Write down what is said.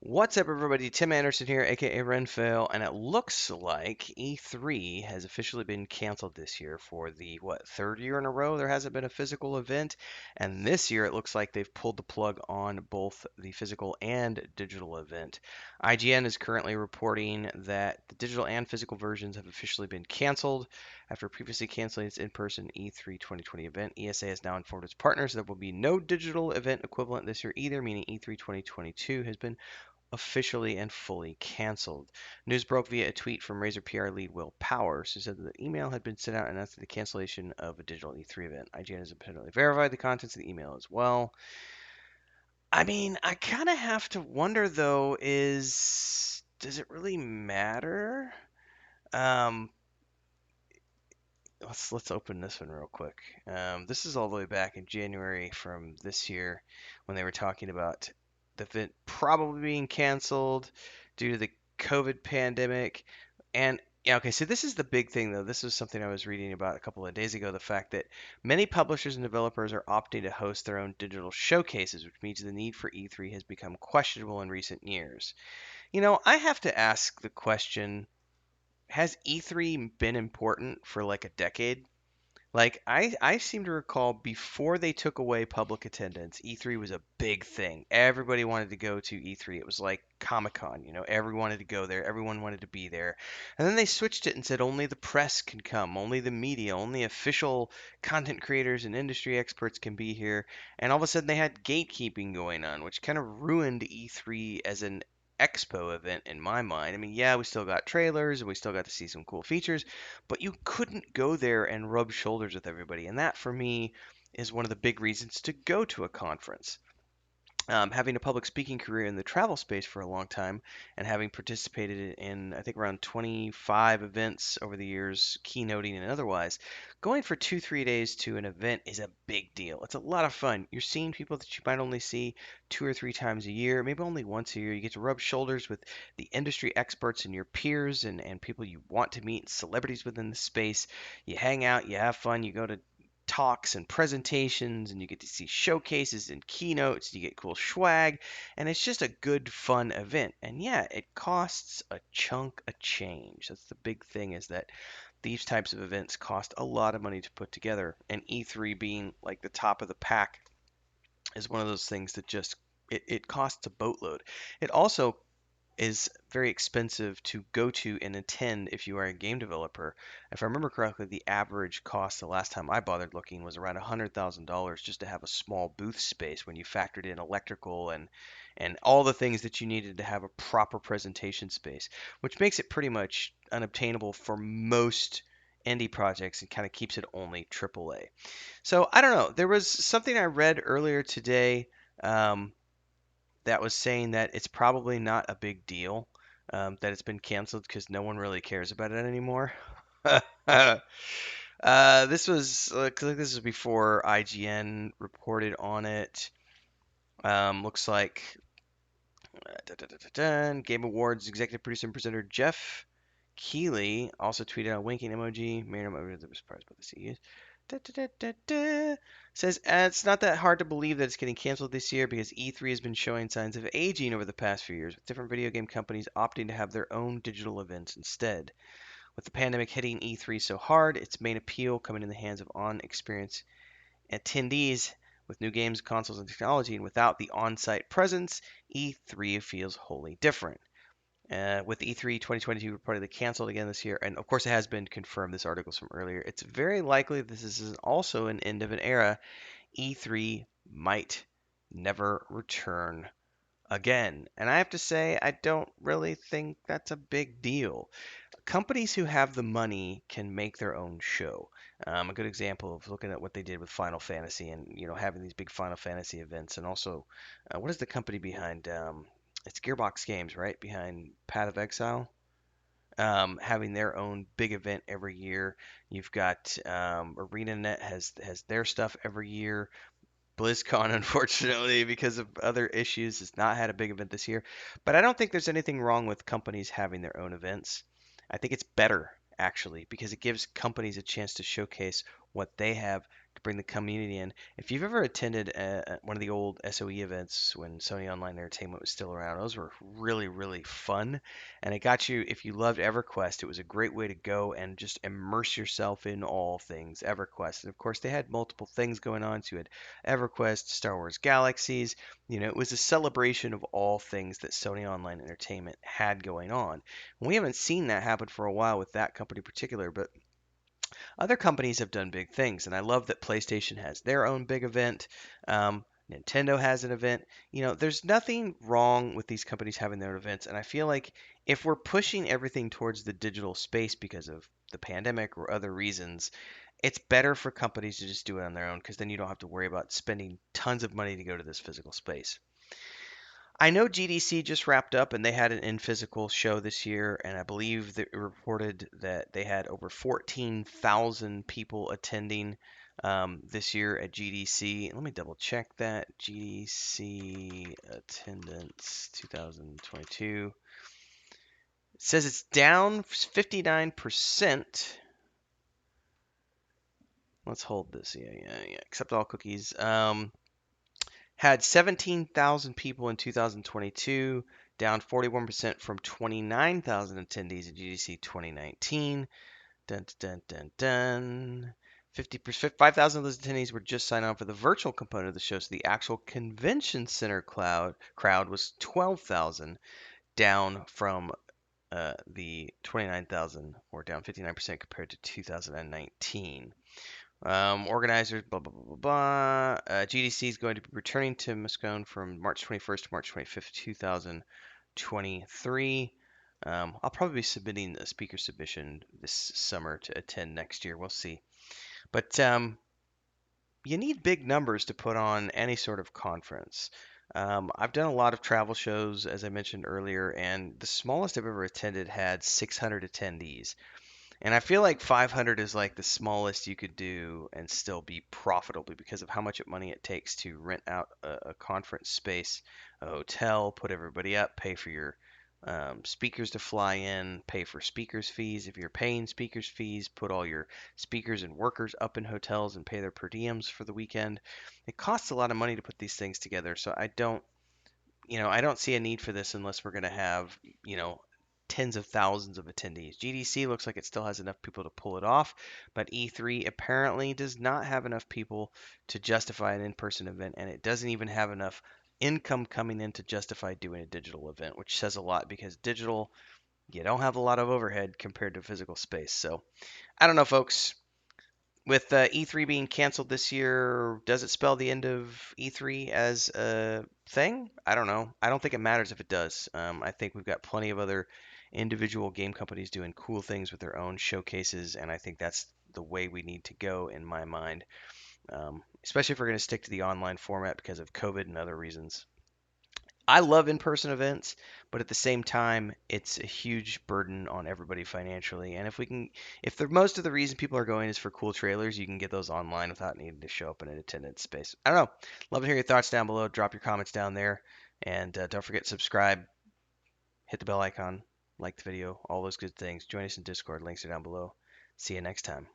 What's up, everybody? Tim Anderson here, aka Renfail, and it looks like E3 has officially been canceled this year for the third year in a row. There hasn't been a physical event, and this year it looks like they've pulled the plug on both the physical and digital event. IGN is currently reporting that the digital and physical versions have officially been canceled after previously canceling its in-person E3 2020 event. ESA has now informed its partners there will be no digital event equivalent this year either, meaning E3 2022 has been officially and fully canceled. News broke via a tweet from Razer PR lead Will Powers, who said that the email had been sent out announcing the cancellation of a digital E3 event. IGN has independently verified the contents of the email as well. I mean, I kind of have to wonder though, does it really matter? Um, let's open this one real quick. This is all the way back in January from this year when they were talking about the event probably being canceled due to the COVID pandemic. And yeah, okay, so this is the big thing though. This is something I was reading about a couple of days ago, the fact that many publishers and developers are opting to host their own digital showcases, which means the need for E3 has become questionable in recent years. I have to ask the question, has E3 been important for like a decade? Like I seem to recall before they took away public attendance, E3 was a big thing. Everybody wanted to go to E3. It was like Comic-Con, everyone wanted to go there, everyone wanted to be there. And then they switched it and said only the press can come, only the media, only official content creators and industry experts can be here. And all of a sudden they had gatekeeping going on, which kind of ruined E3 as an expo event in my mind. I mean, yeah, we still got trailers and we still got to see some cool features, but you couldn't go there and rub shoulders with everybody. And that, for me, is one of the big reasons to go to a conference. Having a public speaking career in the travel space for a long time and having participated in, I think, around 25 events over the years, keynoting and otherwise, going for 2, 3 days to an event is a big deal. It's a lot of fun. You're seeing people that you might only see 2 or 3 times a year, maybe only once a year. You get to rub shoulders with the industry experts and your peers and people you want to meet, celebrities within the space. You hang out, you have fun, you go to talks and presentations, and you get to see showcases and keynotes. You get cool swag, and it's just a good, fun event. And yeah, it costs a chunk of change. That's the big thing, is that these types of events cost a lot of money to put together. And E3 being like the top of the pack is one of those things that just it costs a boatload. It also is very expensive to go to and attend if you are a game developer. If I remember correctly, the average cost the last time I bothered looking was around $100,000 just to have a small booth space when you factored in electrical and all the things that you needed to have a proper presentation space, which makes it pretty much unobtainable for most indie projects and kind of keeps it only AAA. So I don't know. There was something I read earlier today. Um, that was saying that it's probably not a big deal, that it's been canceled because no one really cares about it anymore. This was before IGN reported on it. Looks like Game Awards executive producer and presenter Jeff Keighley also tweeted a winking emoji. Miriam was surprised by the CEUs. Da, da, da, da, says it's not that hard to believe that it's getting canceled this year because E3 has been showing signs of aging over the past few years, with different video game companies opting to have their own digital events instead. With the pandemic hitting E3 so hard, its main appeal coming in the hands of on-experience attendees with new games, consoles, and technology, and without the on-site presence, E3 feels wholly different. With E3 2022 reportedly canceled again this year, and of course it has been confirmed, this article's from earlier, it's very likely this is also an end of an era. E3 might never return again. And I have to say, I don't really think that's a big deal. Companies who have the money can make their own show. A good example of looking at what they did with Final Fantasy and having these big Final Fantasy events, and also what is the company behind? It's Gearbox Games, right? Behind Path of Exile, having their own big event every year. You've got ArenaNet has their stuff every year. BlizzCon, unfortunately, because of other issues, has not had a big event this year. But I don't think there's anything wrong with companies having their own events. I think it's better, actually, because it gives companies a chance to showcase what they have to bring the community in. If you've ever attended one of the old SOE events when Sony Online Entertainment was still around, those were really, really fun. And it got you, if you loved EverQuest, it was a great way to go and just immerse yourself in all things EverQuest. And of course, they had multiple things going on. So you had EverQuest, Star Wars Galaxies. It was a celebration of all things that Sony Online Entertainment had going on. And we haven't seen that happen for a while with that company in particular, but other companies have done big things, and I love that PlayStation has their own big event. Nintendo has an event. There's nothing wrong with these companies having their own events, and I feel like if we're pushing everything towards the digital space because of the pandemic or other reasons, it's better for companies to just do it on their own because then you don't have to worry about spending tons of money to go to this physical space. I know GDC just wrapped up and they had an in physical show this year, and I believe that it reported that they had over 14,000 people attending this year at GDC. Let me double check that. GDC attendance 2022. It says it's down 59%. Let's hold this. Yeah, yeah, yeah. Accept all cookies. Had 17,000 people in 2022, down 41% from 29,000 attendees at GDC 2019. Dun, dun, dun, dun. 50%, 5,000 of those attendees were just signed on for the virtual component of the show, so the actual convention center crowd was 12,000, down from the 29,000, or down 59% compared to 2019. Organizers, blah, blah, blah, blah, blah. GDC is going to be returning to Moscone from March 21st to March 25th, 2023. I'll probably be submitting a speaker submission this summer to attend next year. We'll see. But you need big numbers to put on any sort of conference. I've done a lot of travel shows, as I mentioned earlier, and the smallest I've ever attended had 600 attendees. And I feel like 500 is like the smallest you could do and still be profitable because of how much money it takes to rent out a conference space, a hotel, put everybody up, pay for your speakers to fly in, pay for speakers fees. If you're paying speakers fees, put all your speakers and workers up in hotels and pay their per diems for the weekend. It costs a lot of money to put these things together. So I don't see a need for this unless we're going to have, tens of thousands of attendees. GDC looks like it still has enough people to pull it off, but E3 apparently does not have enough people to justify an in-person event, and it doesn't even have enough income coming in to justify doing a digital event, which says a lot because digital, you don't have a lot of overhead compared to physical space. So I don't know, folks. With E3 being canceled this year, does it spell the end of E3 as a thing? I don't know. I don't think it matters if it does. I think we've got plenty of other individual game companies doing cool things with their own showcases, and I think that's the way we need to go in my mind, especially if we're going to stick to the online format because of COVID and other reasons. I love in-person events, but at the same time, it's a huge burden on everybody financially. And if the most of the reason people are going is for cool trailers, you can get those online without needing to show up in an attendance space. I don't know. Love to hear your thoughts down below. Drop your comments down there, and don't forget to subscribe, hit the bell icon, like the video, all those good things. Join us in Discord. Links are down below. See you next time.